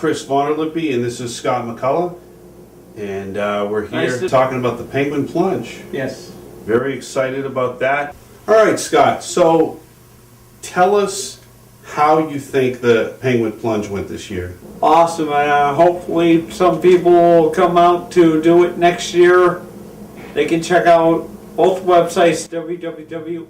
Chris Lippe, and this is Scott McCullough, and we're here talking about the Penguin Plunge. Yes. Very excited about that. All right, Scott, so tell us how you think the Penguin Plunge went this year. Awesome. Hopefully some people will come out to do it next year. They can check out both websites, www.sonh.org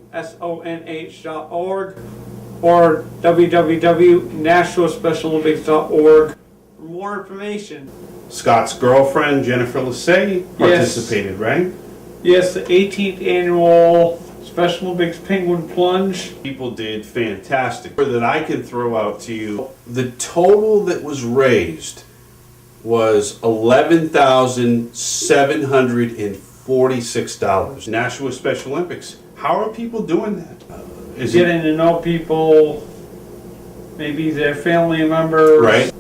or www.nashvillespecialolympics.org for more information. Scott's girlfriend, Jennifer Lassay, participated, right? Yes, the 18th annual Special Olympics Penguin Plunge. People did fantastic. That I can throw out to you, the total that was raised was $11,746. Nashua Special Olympics. How are people doing that? Getting to know people, maybe their family members. Right.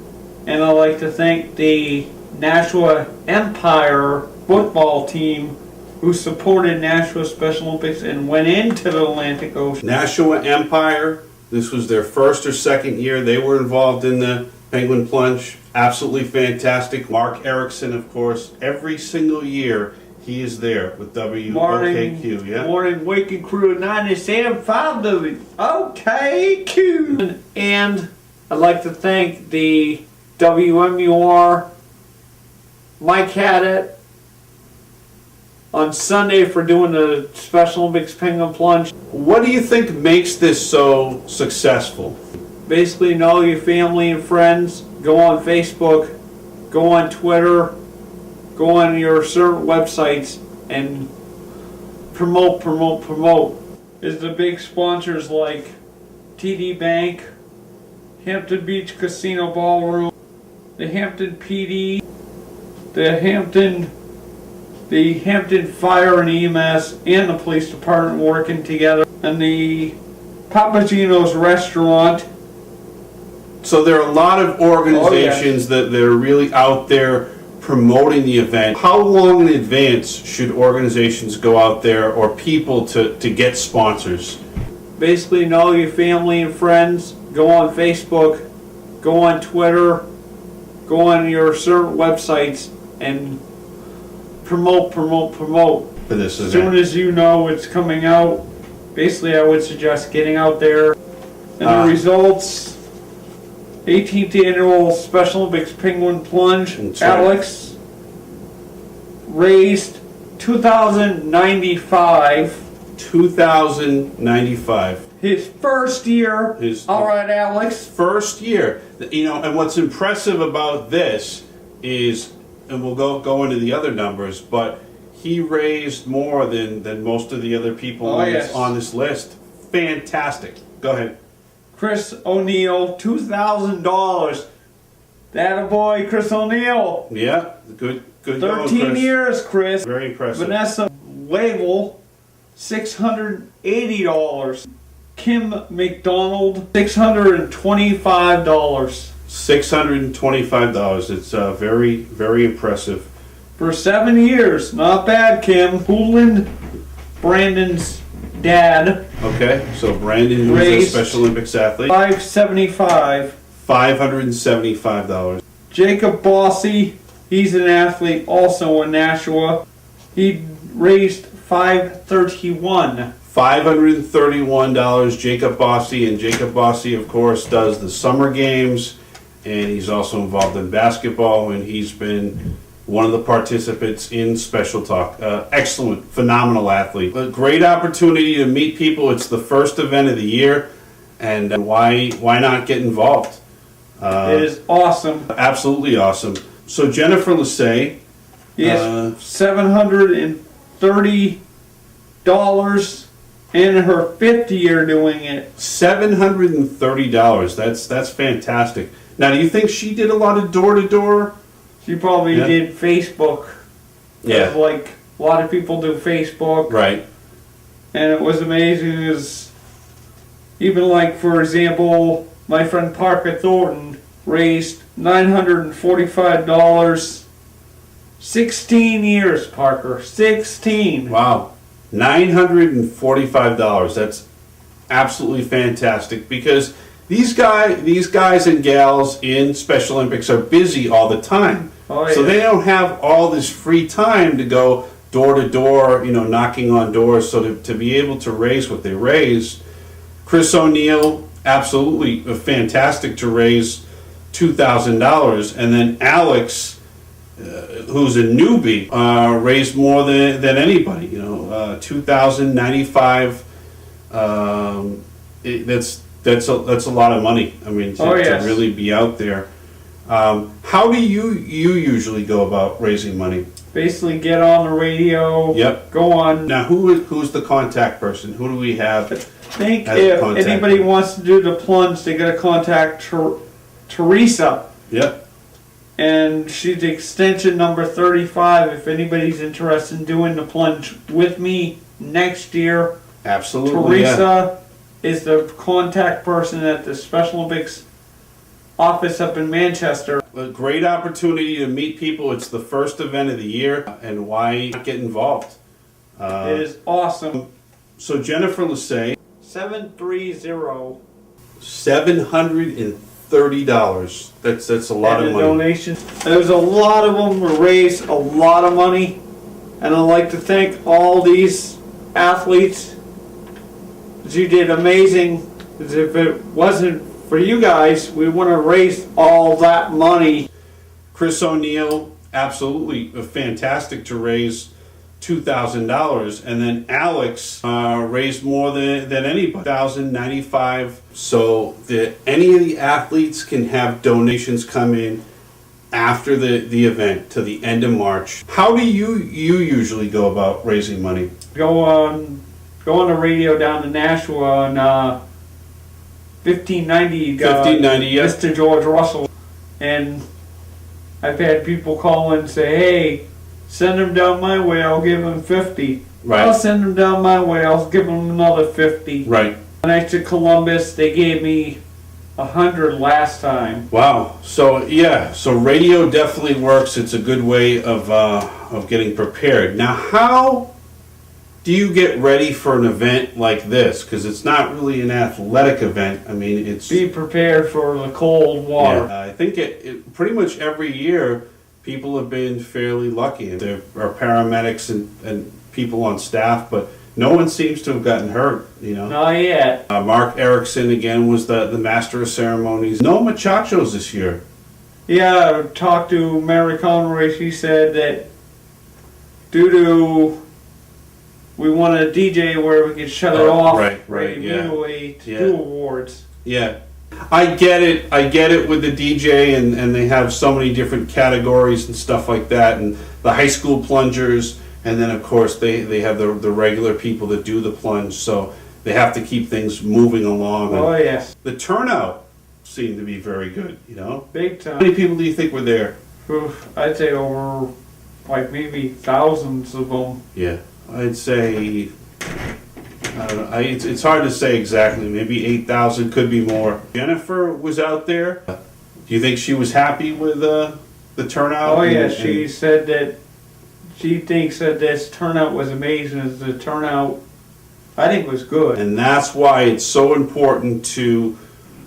And I'd like to thank the Nashua Empire football team who supported Nashua Special Olympics and went into the Atlantic Ocean. Nashua Empire, this was their first or second year. They were involved in the Penguin Plunge. Absolutely fantastic. Mark Erickson, of course, every single year he is there with WOKQ. Yeah. Morning waking crew at 97.5 WOKQ. And I'd like to thank the WMUR Mike Haddett on Sunday for doing the Special Olympics Penguin Plunge. What do you think makes this so successful? Basically, know your family and friends. Go on Facebook, go on Twitter, go on your certain websites and promote. Is the big sponsors like TD Bank, Hampton Beach Casino Ballroom, the Hampton PD, the Hampton Fire and EMS, and the police department working together, and the Papagino's restaurant. So there are a lot of organizations that are really out there promoting the event. How long in advance should organizations go out there or people to get sponsors? Basically, know your family and friends. Go on Facebook, go on Twitter, go on your certain websites and promote For this event. As soon as you know it's coming out, basically I would suggest getting out there. And the results, 18th annual Special Olympics Penguin Plunge, Alex raised $2,095. His first year. All right, Alex. First year. You know, and what's impressive about this is, and we'll go into the other numbers, but he raised more than most of the other people on this list. Fantastic. Go ahead. Chris O'Neill, $2,000. That boy, Chris O'Neill. Yeah, good 13 going, Chris. years, Chris. Very impressive. Vanessa Wavell, $680. Kim McDonald, $625. $625. It's very, very impressive. For 7 years. Not bad, Kim. Poulin, Brandon's dad. Okay, so Brandon, who's a Special Olympics athlete. $575. Jacob Bossy, he's an athlete also in Nashua. He raised $531. $531. Jacob Bossy, and Jacob Bossy, of course, does the summer games, and he's also involved in basketball, and he's been one of the participants in Special Talk. Excellent, phenomenal athlete. A great opportunity to meet people. It's the first event of the year, and why not get involved? It is awesome. Absolutely awesome. So Jennifer Lassay, yes, $730 in her 5th year doing it. $730. That's fantastic. Now, do you think she did a lot of door-to-door? She probably did Facebook. Yeah. Like a lot of people do Facebook. Right. And it was amazing. It was even like, for example, my friend Parker Thornton raised $945. 16 years, Parker. 16. Wow. $945. That's absolutely fantastic, because these guys and gals in Special Olympics are busy all the time. Oh, So yeah. they don't have all this free time to go door to door, knocking on doors. So to be able to raise what they raised, Chris O'Neill, absolutely fantastic to raise $2,000. And then Alex, who's a newbie, raised more than anybody, $2,095. That's a lot of money. I mean, to really be out there. How do you usually go about raising money? Basically, get on the radio. Yep. Go on. Now, who's the contact person? Who do we have? I think as a if contact anybody person? wants to do the plunge, they got to contact Teresa, Yep. and she's extension number 35. If anybody's interested in doing the plunge with me next year, Absolutely. Yeah. Teresa is the contact person at the Special Olympics office up in Manchester. A great opportunity to meet people. It's the first event of the year, and why not get involved? It is awesome. So Jennifer Lassay, 730. $730. That's a lot and of the money. donations. There's a lot of them to raise a lot of money, and I'd like to thank all these athletes. You did amazing. As if it wasn't for you guys, we wouldn't have raised all that money. Chris O'Neill, absolutely fantastic to raise $2,000, and then Alex raised more than anybody, $1,095. So that any of the athletes can have donations come in after the event to the end of March. How do you usually go about raising money? Go on the radio down to Nashua on 1590. 1590, yeah. Mr. George Russell, and I've had people call and say, "Hey, send him down my way. I'll give him 50. Right. I'll send him down my way. I'll give him another 50." Right. Next to Columbus, they gave me 100 last time. Wow. So radio definitely works. It's a good way of getting prepared. Now, how do you get ready for an event like this? Because it's not really an athletic event. I mean, it's Be prepared for the cold water. I think it pretty much every year people have been fairly lucky. There are paramedics and people on staff, but no one seems to have gotten hurt. Not yet. Mark Erickson again was the master of ceremonies. No machachos this year. Yeah, I talked to Mary Conroy. She said that due to we want a DJ where we can shut it off immediately to do awards. Yeah. I get it with the DJ and they have so many different categories and stuff like that, and the high school plungers, and then of course they have the regular people that do the plunge, so they have to keep things moving along. Oh yes. The turnout seemed to be very good, Big time. How many people do you think were there? Oof, I'd say over like maybe thousands of them. Yeah. I'd say, I don't know, it's hard to say exactly, maybe 8,000, could be more. Jennifer was out there. Do you think she was happy with the turnout? Oh yeah, she said that she thinks that this turnout was amazing. As the turnout, I think, was good. And that's why it's so important to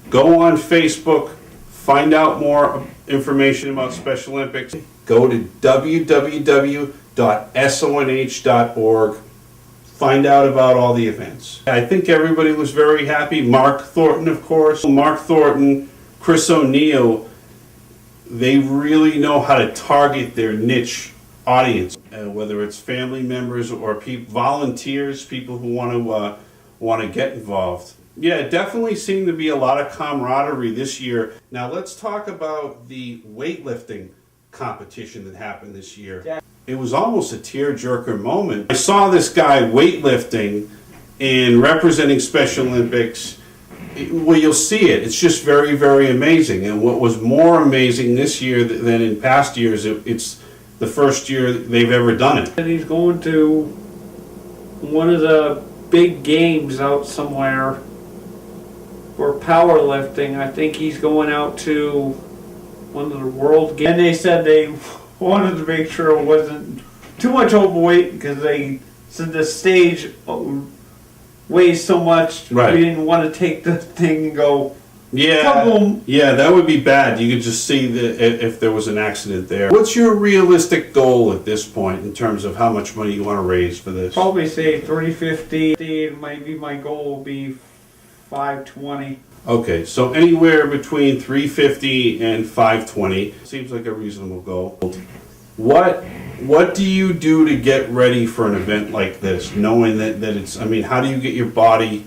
go on Facebook, find out more information about Special Olympics. Go to www.sonh.org. Find out about all the events. I think everybody was very happy. Mark Thornton, of course. Mark Thornton, Chris O'Neill, they really know how to target their niche audience, whether it's family members or volunteers, people who want to get involved. Yeah, it definitely seemed to be a lot of camaraderie this year. Now let's talk about the weightlifting competition that happened this year. Yeah. It was almost a tearjerker moment. I saw this guy weightlifting and representing Special Olympics. Well, you'll see it. It's just very, very amazing. And what was more amazing this year than in past years, it's the first year they've ever done it. And he's going to one of the big games out somewhere for powerlifting. I think he's going out to one of the world games. And they said they wanted to make sure it wasn't too much overweight because they said the stage weighs so much. Right. We didn't want to take the thing and go Yeah, Kaboom. yeah, that would be bad. You could just see if there was an accident there. What's your realistic goal at this point in terms of how much money you want to raise for this? Probably say 350. Maybe my goal will be 520. Okay, so anywhere between 350 and 520 seems like a reasonable goal. What do you do to get ready for an event like this, knowing that it's? I mean, how do you get your body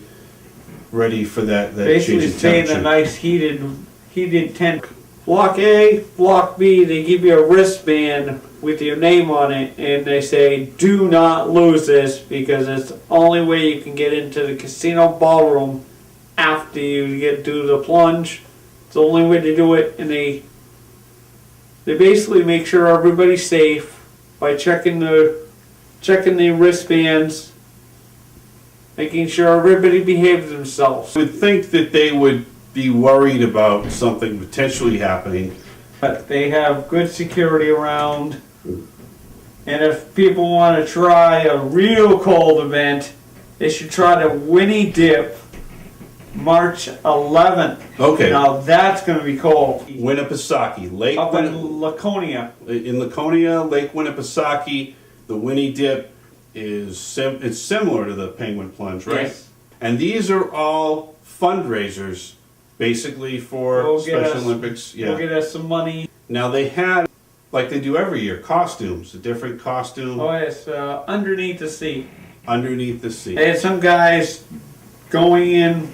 ready for that Basically, change in stay in a temperature? nice heated tent. Block A, Block B, they give you a wristband with your name on it, and they say, do not lose this, because it's the only way you can get into the casino ballroom after you do the plunge. It's the only way to do it, and they basically make sure everybody's safe by checking the wristbands, making sure everybody behaves themselves. I would think that they would be worried about something potentially happening. But they have good security around. And if people want to try a real cold event, they should try the Winnie Dip March 11th. Okay. Now that's going to be cold. Winnipesaukee, Lake Up in Laconia. in Laconia, Lake Winnipesaukee, the Winnie Dip is it's similar to the Penguin Plunge, right? Yes. And these are all fundraisers, basically for We'll get Special us- Olympics. Yeah. We'll get us some money. Now they had, like they do every year, costumes, a different costume Oh, yes, underneath the seat. underneath the seat. They had some guys going in,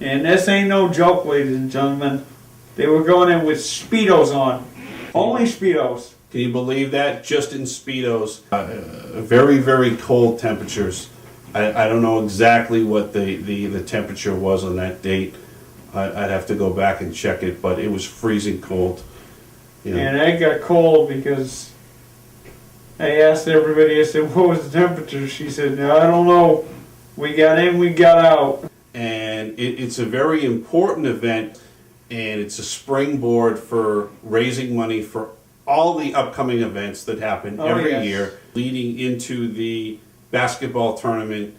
and this ain't no joke, ladies and gentlemen. They were going in with Speedos on. Only Speedos. Can you believe that? Just in Speedos. Very, very cold temperatures. I don't know exactly what the temperature was on that date. I'd have to go back and check it, but it was freezing cold. You know. And it got cold because I asked everybody, I said, what was the temperature? She said, no, I don't know. We got in, we got out. And it's a very important event, and it's a springboard for raising money for all the upcoming events that happen every yes. year, leading into the basketball tournament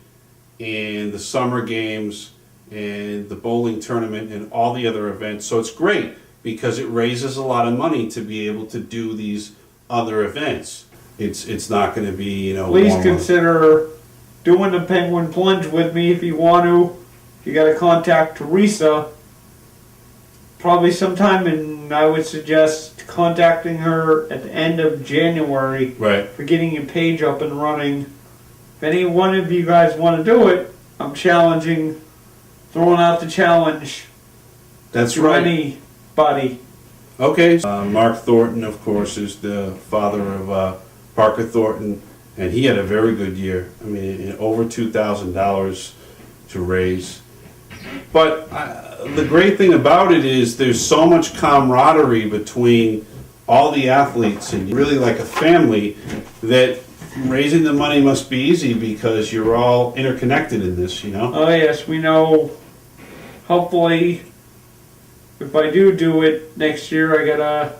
and the summer games and the bowling tournament and all the other events. So it's great because it raises a lot of money to be able to do these other events. It's not going to be, Please warm up. consider doing the Penguin Plunge with me if you want to. You got to contact Teresa. Probably sometime in, I would suggest contacting her at the end of January Right. for getting your page up and running. If any one of you guys want to do it, I'm throwing out the challenge That's to right. anybody. Okay. Mark Thornton, of course, is the father of Parker Thornton, and he had a very good year. I mean, over $2,000 to raise. But the great thing about it is there's so much camaraderie between all the athletes, and really like a family, that raising the money must be easy because you're all interconnected in this, Oh yes, we know. Hopefully, if I do it next year,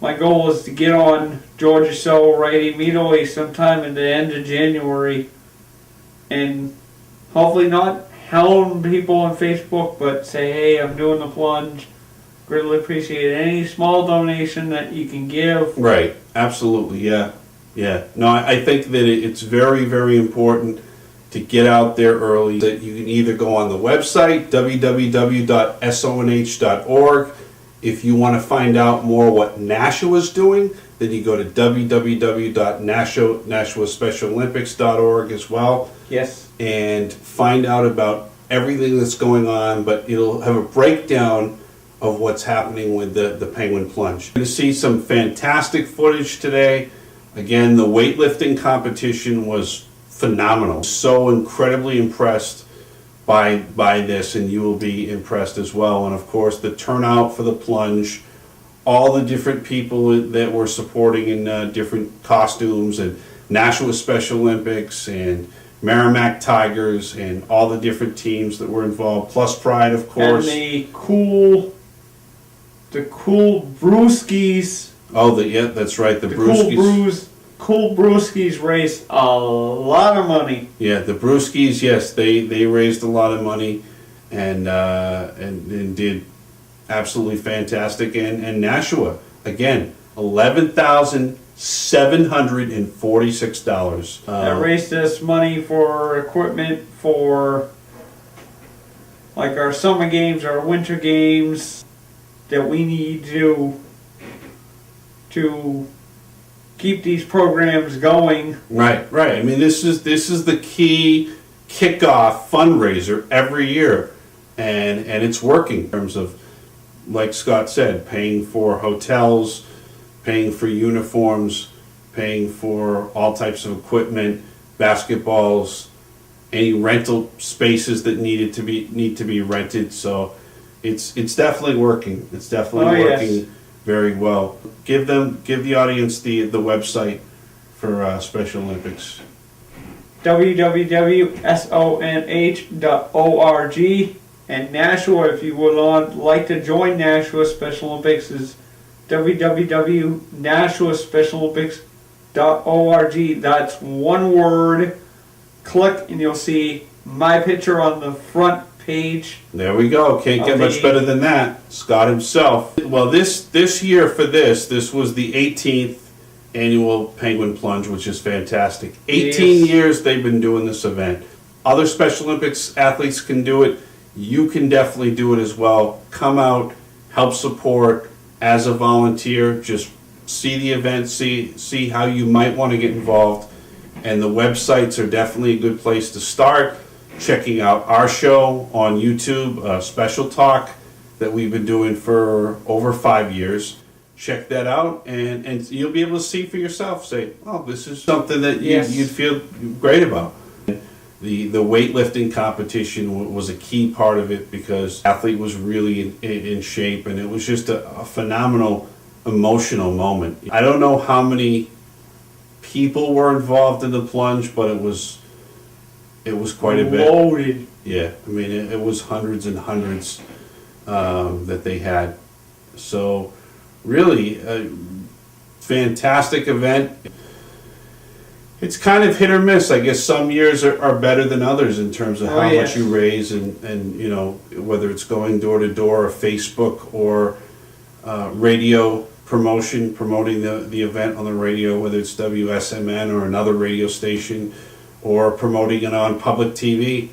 my goal is to get on Georgia Show right immediately sometime in the end of January, and hopefully not hound people on Facebook, but say, hey, I'm doing the plunge. Greatly appreciate any small donation that you can give. Right, absolutely, yeah. Yeah, no, I think that it's very, very important to get out there early. That you can either go on the website, www.sonh.org. If you want to find out more what NASHA is doing, then you go to www.NASHASpecialOlympics.org as well. Yes. And find out about everything that's going on, but it'll have a breakdown of what's happening with the Penguin Plunge. You're going to see some fantastic footage today. Again, the weightlifting competition was phenomenal. So incredibly impressed by this, and you will be impressed as well. And of course, the turnout for the plunge, all the different people that were supporting in different costumes, and Nashua Special Olympics, and Merrimack Tigers, and all the different teams that were involved, plus Pride, of course. And the cool brewskis. Oh, yeah, that's right, the Brewskis. Cool brewskis raised a lot of money. Yeah, the Brewskis, yes, they raised a lot of money. and did absolutely fantastic. And Nashua, again, $11,746. That raised us money for equipment for like our summer games, our winter games that we need to keep these programs going. Right. I mean, this is the key kickoff fundraiser every year, and it's working in terms of, like Scott said, paying for hotels, paying for uniforms, paying for all types of equipment, basketballs, any rental spaces that need to be rented. So it's definitely working. It's definitely working very well. Give the audience the website for Special Olympics. www.sonh.org. And Nashua, if you would like to join Nashua Special Olympics, is www.nashuaspecialolympics.org. That's one word. Click and you'll see my picture on the front page. There we go. Can't get much better than that. Scott himself. Well, this year for this was the 18th annual Penguin Plunge, which is fantastic. 18 years they've been doing this event. Other Special Olympics athletes can do it. You can definitely do it as well. Come out, help support as a volunteer. Just see the event, see how you might want to get involved. And the websites are definitely a good place to start. Checking out our show on YouTube, Special Talk, that we've been doing for over 5 years. Check that out, and you'll be able to see for yourself. Say, oh, this is something that you'd feel great about. The weightlifting competition was a key part of it because the athlete was really in shape, and it was just a phenomenal emotional moment. I don't know how many people were involved in the plunge, but it was quite a bit. Loaded. Yeah, I mean it was hundreds and hundreds that they had. So really a fantastic event. It's kind of hit or miss. I guess some years are better than others in terms of how much you raise, and you know, whether it's going door to door or Facebook or radio promoting the event on the radio, whether it's WSMN or another radio station, or promoting it on public TV.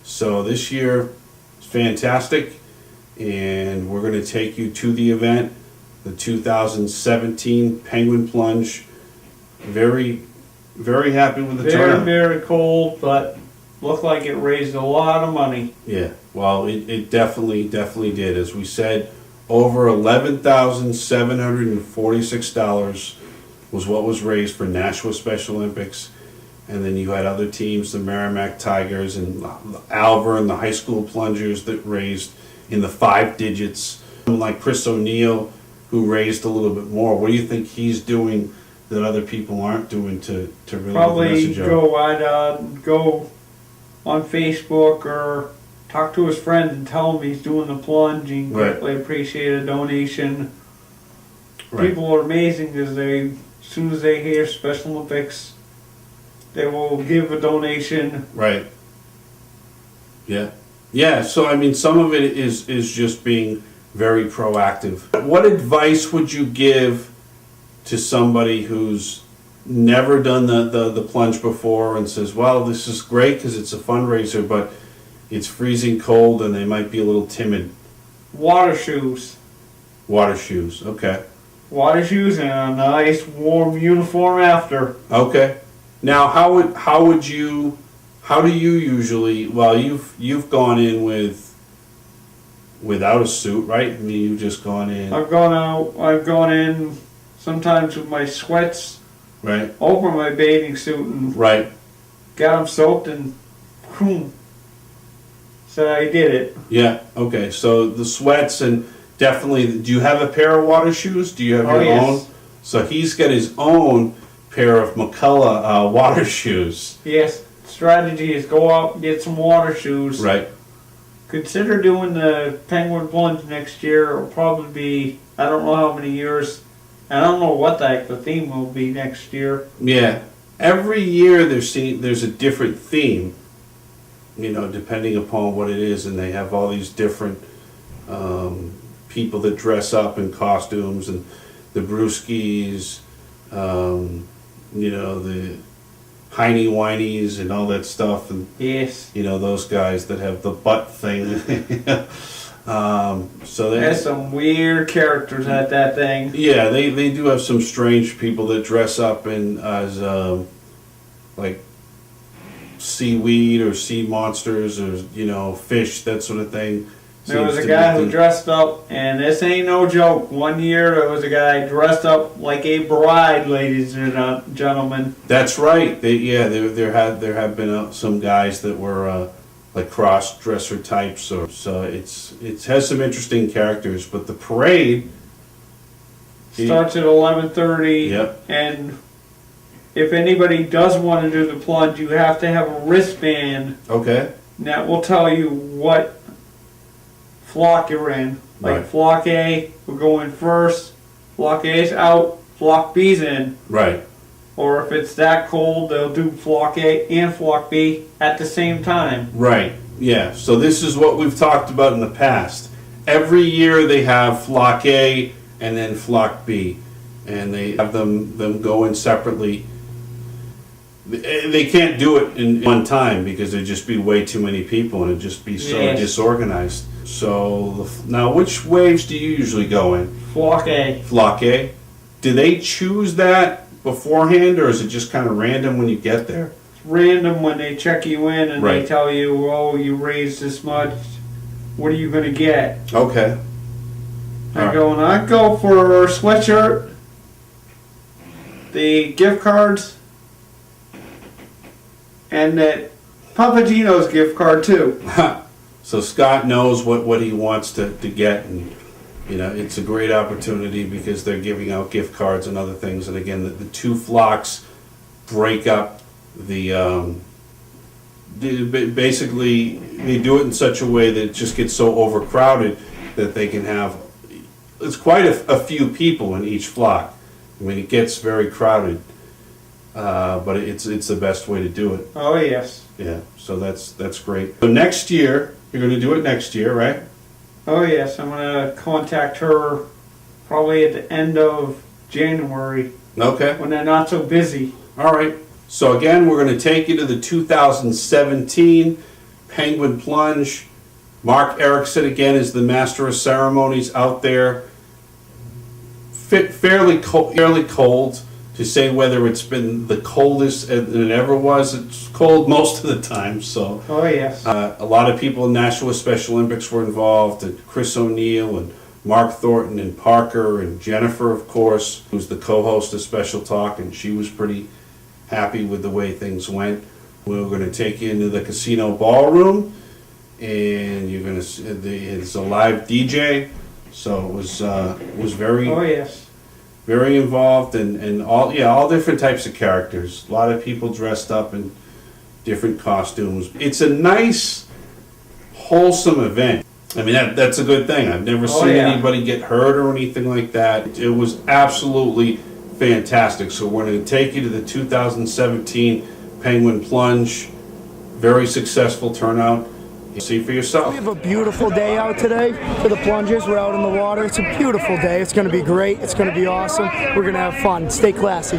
So this year is fantastic, and we're going to take you to the event, the 2017 Penguin Plunge. Very, very happy with the turnout. Very cold, but looked like it raised a lot of money. Yeah, well, it definitely did. As we said, over $11,746 was what was raised for Nashua Special Olympics. And then you had other teams, the Merrimack Tigers and Alver and the high school plungers that raised in the 5 digits. Like Chris O'Neill, who raised a little bit more. What do you think he's doing that other people aren't doing to really probably message out? go on Facebook or talk to his friends and tell him he's doing the plunge and greatly appreciate a donation. Right. People are amazing because as soon as they hear Special Olympics, they will give a donation. Right. Yeah. Yeah, so I mean, some of it is just being very proactive. What advice would you give to somebody who's never done the plunge before and says, well, this is great because it's a fundraiser, but it's freezing cold and they might be a little timid? Water shoes. Water shoes, okay. Water shoes and a nice warm uniform after. Okay. Now, how do you usually? Well, you've gone in without a suit, right? I mean, you've just gone in. I've gone in sometimes with my sweats, right, over my bathing suit, and right, got them soaked, and boom. So I did it. Yeah. Okay. So the sweats, and definitely. Do you have a pair of water shoes? Do you have your own? So he's got his own pair of MCCULLOUGH water shoes. Yes. Strategy is go out and get some water shoes. Right. Consider doing the Penguin Plunge next year. It'll probably be, I don't know how many years. I don't know what the theme will be next year. Yeah. Every year there's a different theme. you know, depending upon what it is, and they have all these different people that dress up in costumes, and the brewskis, you know, the Heiny Whinies and all that stuff, and Yes. you know, those guys that have the butt thing. So There's some weird characters at that thing. yeah, they do have some strange people that dress up in as like seaweed or sea monsters, or you know, fish, that sort of thing. There was Seems a to guy be who dressed up, and this ain't no joke. One year there was a guy dressed up like a bride, ladies and gentlemen. That's right. There have been some guys that were like cross dresser types, so it has some interesting characters. But the parade Starts at 11:30, Yep. and if anybody does want to do the plunge, you have to have a wristband Okay. that will tell you what flock you're in. Like Right. flock A will go in first, flock A's out, flock B's in. Right. Or if it's that cold, they'll do flock A and flock B at the same time. Right. Yeah. So this is what we've talked about in the past. Every year they have flock A and then flock B, and they have them go in separately. They can't do it in one time because there'd just be way too many people and it'd just be so Yes. disorganized. So now, which waves do you usually go in? Flock A. Flock A. Do they choose that beforehand, or is it just kind of random when you get there? It's random when they check you in and they Right. tell you, oh, you raised this much. What are you going to get? Okay. I go for a sweatshirt, the gift cards, and that Papagino's gift card too. So Scott knows what he wants to get, and you know, it's a great opportunity because they're giving out gift cards and other things. And again, the two flocks break up basically they do it in such a way that it just gets so overcrowded that they can have, it's quite a few people in each flock. I mean, it gets very crowded, but it's the best way to do it. Oh yes. Yeah, so that's great. So next year, you're going to do it next year, right? Oh yes, I'm going to contact her probably at the end of January Okay. when they're not so busy. All right. So again, we're going to take you to the 2017 Penguin Plunge. Mark Erickson again is the master of ceremonies out there. Fairly cold. To say whether it's been the coldest it ever was, it's cold most of the time. So Oh yes. a lot of people in Nashua Special Olympics were involved, and Chris O'Neill and Mark Thornton and Parker and Jennifer, of course, who's the co-host of Special Talk, and she was pretty happy with the way things went. We were going to take you into the casino ballroom, and you're going to it's a live DJ, so it was very Oh yes. very involved, and all different types of characters. A lot of people dressed up in different costumes. It's a nice, wholesome event. I mean, that's a good thing. I've never seen anybody get hurt or anything like that. It was absolutely fantastic. So we're going to take you to the 2017 Penguin Plunge. Very successful turnout. See for yourself. We have a beautiful day out today for the plungers. We're out in the water. It's a beautiful day. It's going to be great. It's going to be awesome. We're going to have fun. Stay classy.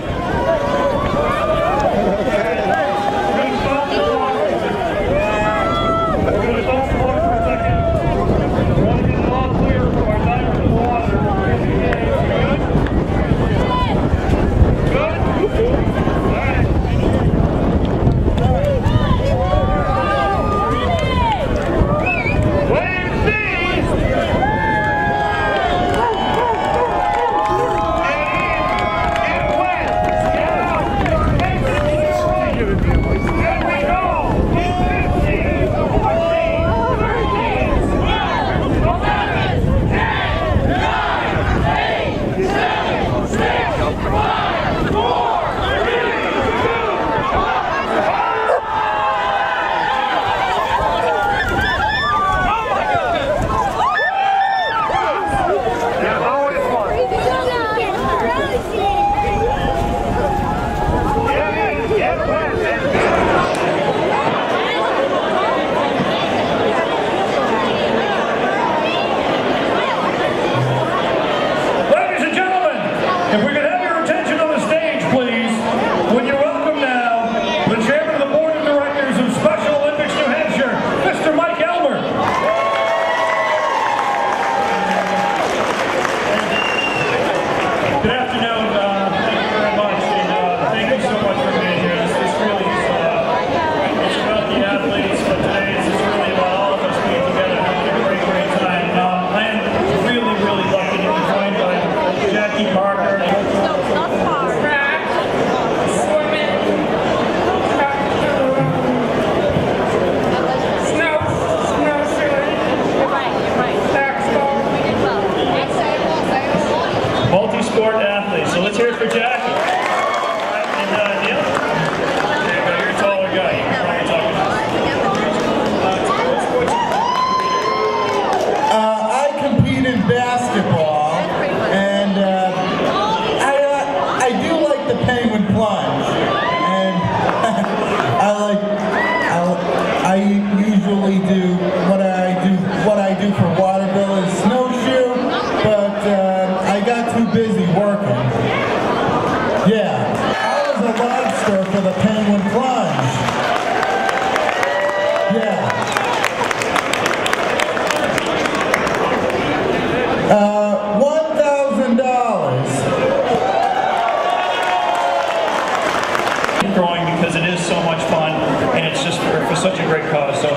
much fun, and it's just for such a great cause. So